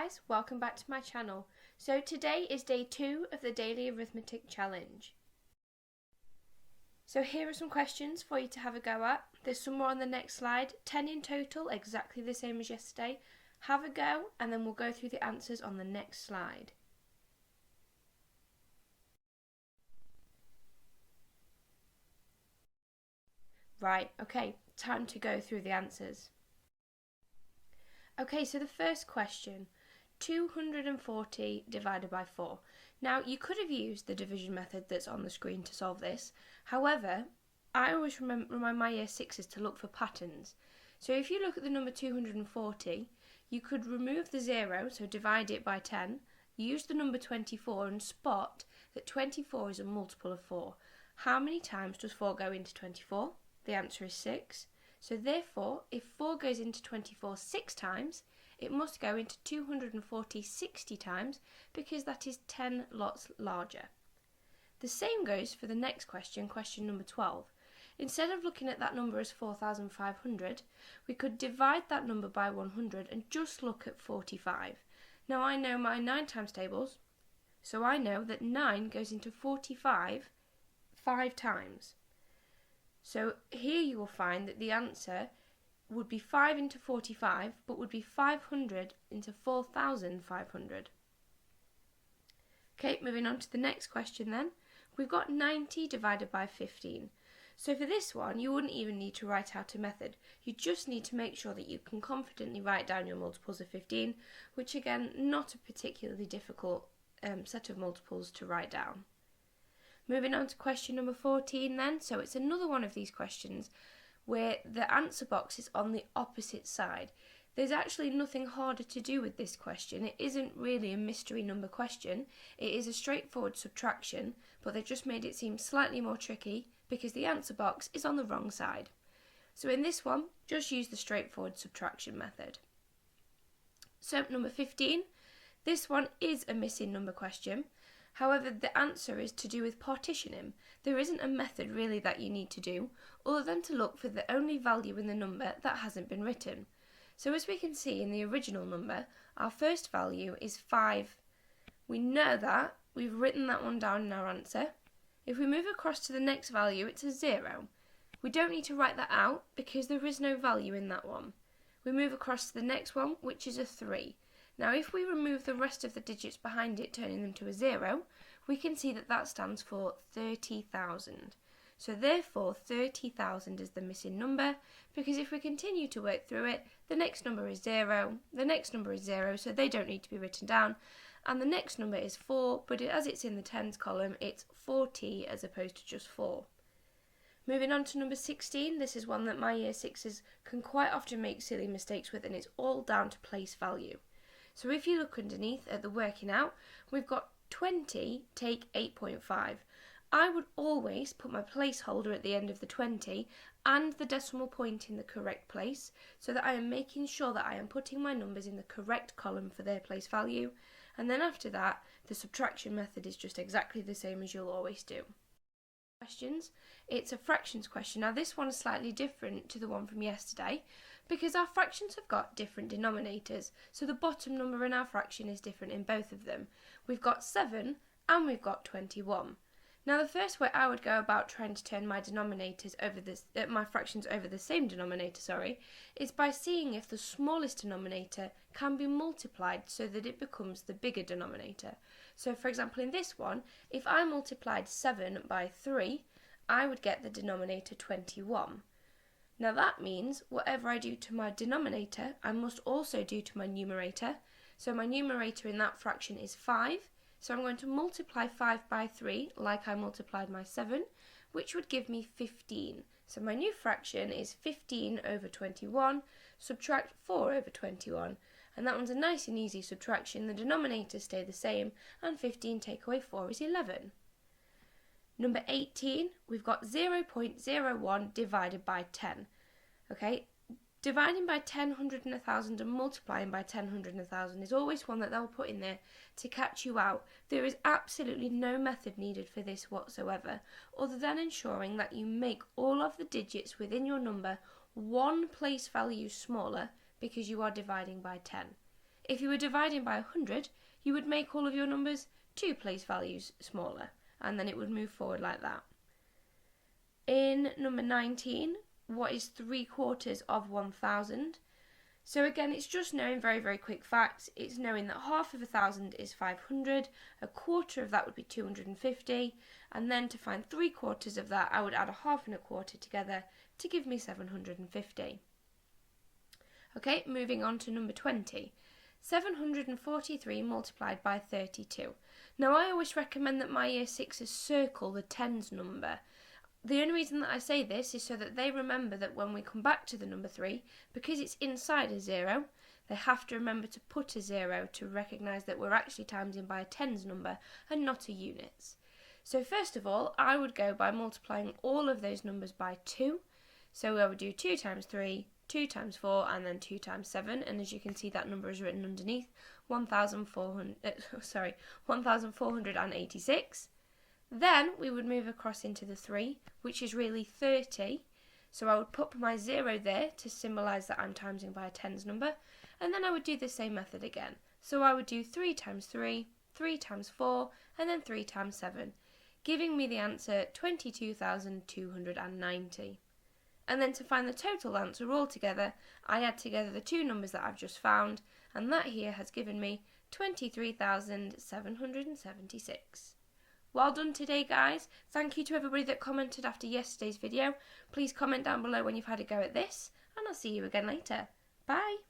guys, welcome back to my channel. So today is day 2 of the daily arithmetic challenge. So here are some questions for you to have a go at. There's some more on the next slide, 10 in total, exactly the same as yesterday. Have a go and then we'll go through the answers on the next slide. Right, okay, time to go through the answers. Okay, so the first question, 240 divided by 4. Now, you could have used the division method that's on the screen to solve this. However, I always remind my year 6s to look for patterns. So if you look at the number 240, you could remove the 0, so divide it by 10, use the number 24 and spot that 24 is a multiple of 4. How many times does 4 go into 24? The answer is 6. So therefore, if 4 goes into 24 6 times, it must go into 240 60 times because that is 10 lots larger. The same goes for the next question, question number 12. Instead of looking at that number as 4,500, we could divide that number by 100 and just look at 45. Now I know my 9 times tables, so I know that 9 goes into 45 5 times. So here you will find that the answer would be 5 into 45, but would be 500 into 4,500. Okay, moving on to the next question then. We've got 90 divided by 15. So for this one, you wouldn't even need to write out a method. You just need to make sure that you can confidently write down your multiples of 15, which again, not a particularly difficult set of multiples to write down. Moving on to question number 14 then, so it's another one of these questions where the answer box is on the opposite side. There's actually nothing harder to do with this question. It isn't really a mystery number question. It is a straightforward subtraction, but they've just made it seem slightly more tricky because the answer box is on the wrong side. So in this one, just use the straightforward subtraction method. So number 15, this one is a missing number question. However, the answer is to do with partitioning. There isn't a method really that you need to do, other than to look for the only value in the number that hasn't been written. So as we can see in the original number, our first value is 5. We know that, we've written that one down in our answer. If we move across to the next value, it's a 0. We don't need to write that out because there is no value in that one. We move across to the next one, which is a 3. Now if we remove the rest of the digits behind it, turning them to a 0, we can see that that stands for 30,000. So therefore 30,000 is the missing number, because if we continue to work through it, the next number is 0, the next number is 0, so they don't need to be written down, and the next number is 4, but as it's in the tens column, it's 40 as opposed to just 4. Moving on to number 16, this is one that my year 6s can quite often make silly mistakes with, and it's all down to place value. So if you look underneath at the working out, we've got 20 take 8.5. I would always put my placeholder at the end of the 20 and the decimal point in the correct place, so that I am making sure that I am putting my numbers in the correct column for their place value, and then after that the subtraction method is just exactly the same as you'll always do. Questions. It's a fractions question. Now this one is slightly different to the one from yesterday because our fractions have got different denominators, so the bottom number in our fraction is different in both of them. We've got 7 and we've got 21. Now the first way I would go about trying to turn my denominators over my fractions over the same denominator, is by seeing if the smallest denominator can be multiplied so that it becomes the bigger denominator. So for example in this one, if I multiplied 7 by 3, I would get the denominator 21. Now that means whatever I do to my denominator, I must also do to my numerator. So my numerator in that fraction is 5. So I'm going to multiply 5 by 3 like I multiplied my 7, which would give me 15. So my new fraction is 15 over 21, subtract 4 over 21. And that one's a nice and easy subtraction. The denominators stay the same, and 15 take away 4 is 11. Number 18, we've got 0.01 divided by 10. Okay, dividing by 10, 100 and 1,000 and multiplying by 10, 100 and 1,000 is always one that they'll put in there to catch you out. There is absolutely no method needed for this whatsoever, other than ensuring that you make all of the digits within your number one place value smaller because you are dividing by 10. If you were dividing by 100, you would make all of your numbers 2 place values smaller, and then it would move forward like that. In number 19, what is 3/4 of 1,000? So again, it's just knowing very, very quick facts. It's knowing that half of 1,000 is 500, a quarter of that would be 250, and then to find 3/4 of that, I would add a half and a quarter together to give me 750. Okay, moving on to number 20. 743 multiplied by 32. Now, I always recommend that my year 6s circle the tens number. The only reason that I say this is so that they remember that when we come back to the number 3, because it's inside a 0, they have to remember to put a 0 to recognise that we're actually timesing by a tens number and not a units. So first of all, I would go by multiplying all of those numbers by 2. So I would do 2 times 3, 2 times 4, and then 2 times 7, and as you can see, that number is written underneath, 1,486. Then we would move across into the 3, which is really 30. So I would put my 0 there to symbolise that I'm timesing by a tens number, and then I would do the same method again. So I would do 3 times 3, 3 times 4, and then 3 times 7, giving me the answer 22,290. And then to find the total answer altogether, I add together the two numbers that I've just found, and that here has given me 23,776. Well done today, guys. Thank you to everybody that commented after yesterday's video. Please comment down below when you've had a go at this, and I'll see you again later. Bye.